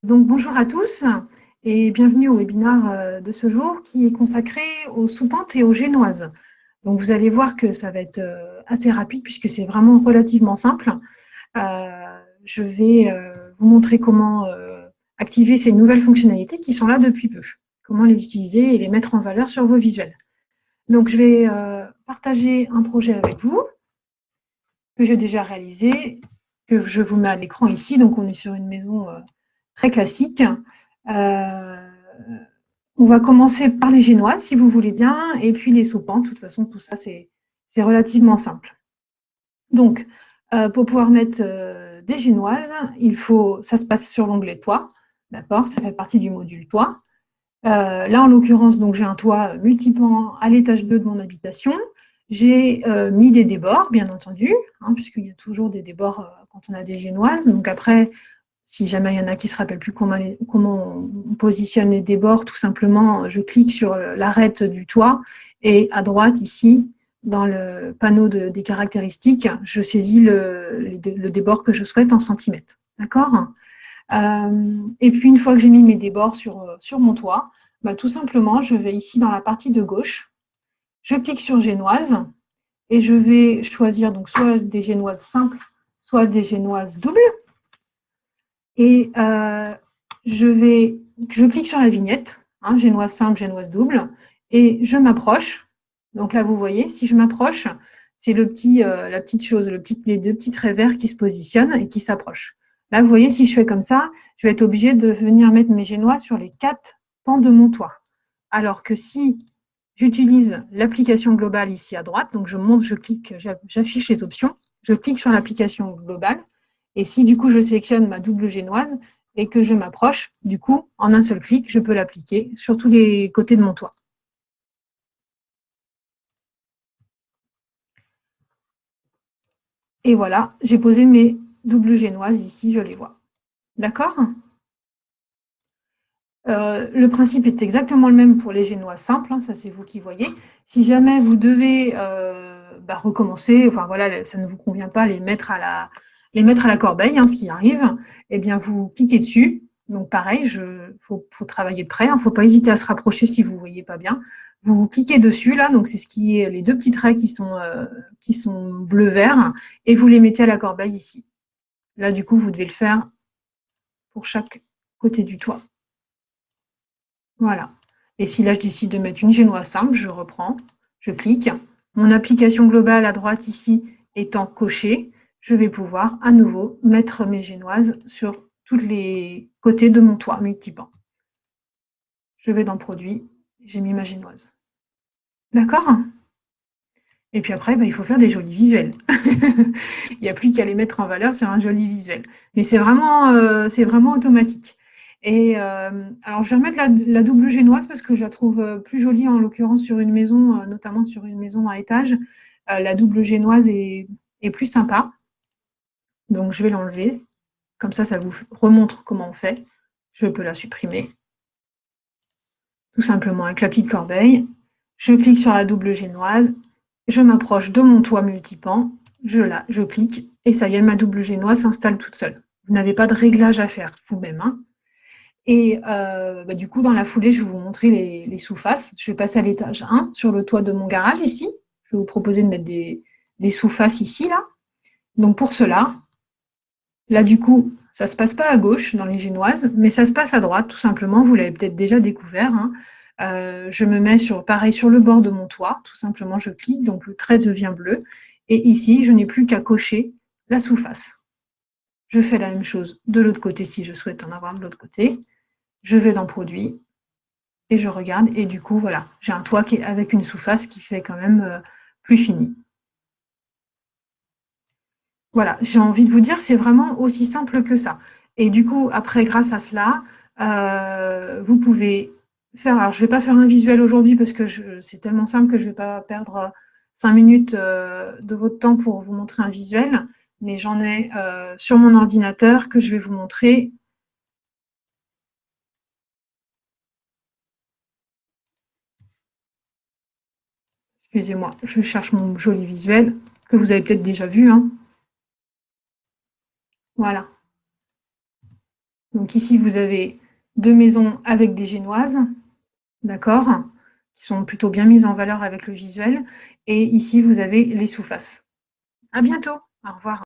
Donc, bonjour à tous et bienvenue au webinaire de ce jour qui est consacré aux soupentes et aux génoises. Donc, vous allez voir que ça va être assez rapide puisque c'est vraiment relativement simple. Je vais vous montrer comment activer ces nouvelles fonctionnalités qui sont là depuis peu. Comment les utiliser et les mettre en valeur sur vos visuels. Donc, je vais partager un projet avec vous que j'ai déjà réalisé, que je vous mets à l'écran ici. Donc, on est sur une maison très classique. On va commencer par les génoises, si vous voulez bien, et puis les soupentes. De toute façon, tout ça, c'est relativement simple. Donc, pour pouvoir mettre des génoises, ça se passe sur l'onglet toit. D'accord, ça fait partie du module toit. Là, en l'occurrence, donc j'ai un toit multipan à l'étage 2 de mon habitation. J'ai mis des débords, bien entendu, puisqu'il y a toujours des débords quand on a des génoises. Donc après, si jamais il y en a qui ne se rappellent plus comment on positionne les débords, tout simplement, je clique sur l'arête du toit et à droite, ici, dans le panneau des caractéristiques, je saisis le débord que je souhaite en centimètres. D'accord ? Et puis, une fois que j'ai mis mes débords sur mon toit, tout simplement, je vais ici dans la partie de gauche, je clique sur génoise et je vais choisir donc soit des génoises simples, soit des génoises doubles. Et je clique sur la vignette, génoise simple, génoise double, et je m'approche. Donc là, vous voyez, si je m'approche, c'est la petite chose, les deux petits traits verts qui se positionnent et qui s'approchent. Là, vous voyez, si je fais comme ça, je vais être obligée de venir mettre mes génois sur les 4 pans de mon toit. Alors que si j'utilise l'application globale ici à droite, donc je monte, je clique, j'affiche les options, je clique sur l'application globale, et si du coup je sélectionne ma double génoise et que je m'approche, du coup, en un seul clic, je peux l'appliquer sur tous les côtés de mon toit. Et voilà, j'ai posé mes doubles génoises ici, je les vois. D'accord ? Le principe est exactement le même pour les génoises simples, ça c'est vous qui voyez. Si jamais vous devez recommencer, enfin voilà, ça ne vous convient pas, les mettre à la corbeille, ce qui arrive, eh bien vous cliquez dessus. Donc pareil, faut travailler de près, faut pas hésiter à se rapprocher si vous ne voyez pas bien. Vous cliquez dessus là, donc c'est ce qui est les deux petits traits qui sont bleu-vert, et vous les mettez à la corbeille ici. Là du coup, vous devez le faire pour chaque côté du toit. Voilà. Et si là, je décide de mettre une génoise simple, je reprends, je clique. Mon application globale à droite ici étant cochée, je vais pouvoir à nouveau mettre mes génoises sur tous les côtés de mon toit multipan. Je vais dans Produits, j'ai mis ma génoise. D'accord ? Et puis après, il faut faire des jolis visuels. Il n'y a plus qu'à les mettre en valeur sur un joli visuel. Mais c'est vraiment automatique. Et alors, je vais remettre la double génoise parce que je la trouve plus jolie, en l'occurrence, sur une maison, notamment sur une maison à étage. La double génoise est plus sympa. Donc, je vais l'enlever. Comme ça vous remontre comment on fait. Je peux la supprimer. Tout simplement avec la petite corbeille. Je clique sur la double génoise. Je m'approche de mon toit multipan. Je clique et ça y est, ma double génoise s'installe toute seule. Vous n'avez pas de réglage à faire vous-même. Et du coup, dans la foulée, je vais vous montrer les sous-faces. Je vais passer à l'étage 1 sur le toit de mon garage ici. Je vais vous proposer de mettre des sous-faces ici, là. Donc pour cela, là du coup, ça ne se passe pas à gauche dans les génoises, mais ça se passe à droite, tout simplement. Vous l'avez peut-être déjà découvert. Je me mets pareil sur le bord de mon toit. Tout simplement, je clique, donc le trait devient bleu. Et ici, je n'ai plus qu'à cocher la sous-face. Je fais la même chose de l'autre côté si je souhaite en avoir de l'autre côté. Je vais dans Produits et je regarde. Et du coup, voilà, j'ai un toit avec une sous-face qui fait quand même plus fini. Voilà, j'ai envie de vous dire, c'est vraiment aussi simple que ça. Et du coup, après, grâce à cela, vous pouvez faire... Alors, je ne vais pas faire un visuel aujourd'hui parce que c'est tellement simple que je ne vais pas perdre 5 minutes de votre temps pour vous montrer un visuel, mais j'en ai sur mon ordinateur que je vais vous montrer. Excusez-moi, je cherche mon joli visuel que vous avez peut-être déjà vu. Voilà. Donc ici, vous avez 2 maisons avec des génoises, d'accord, qui sont plutôt bien mises en valeur avec le visuel. Et ici, vous avez les sous-faces. À bientôt. Au revoir.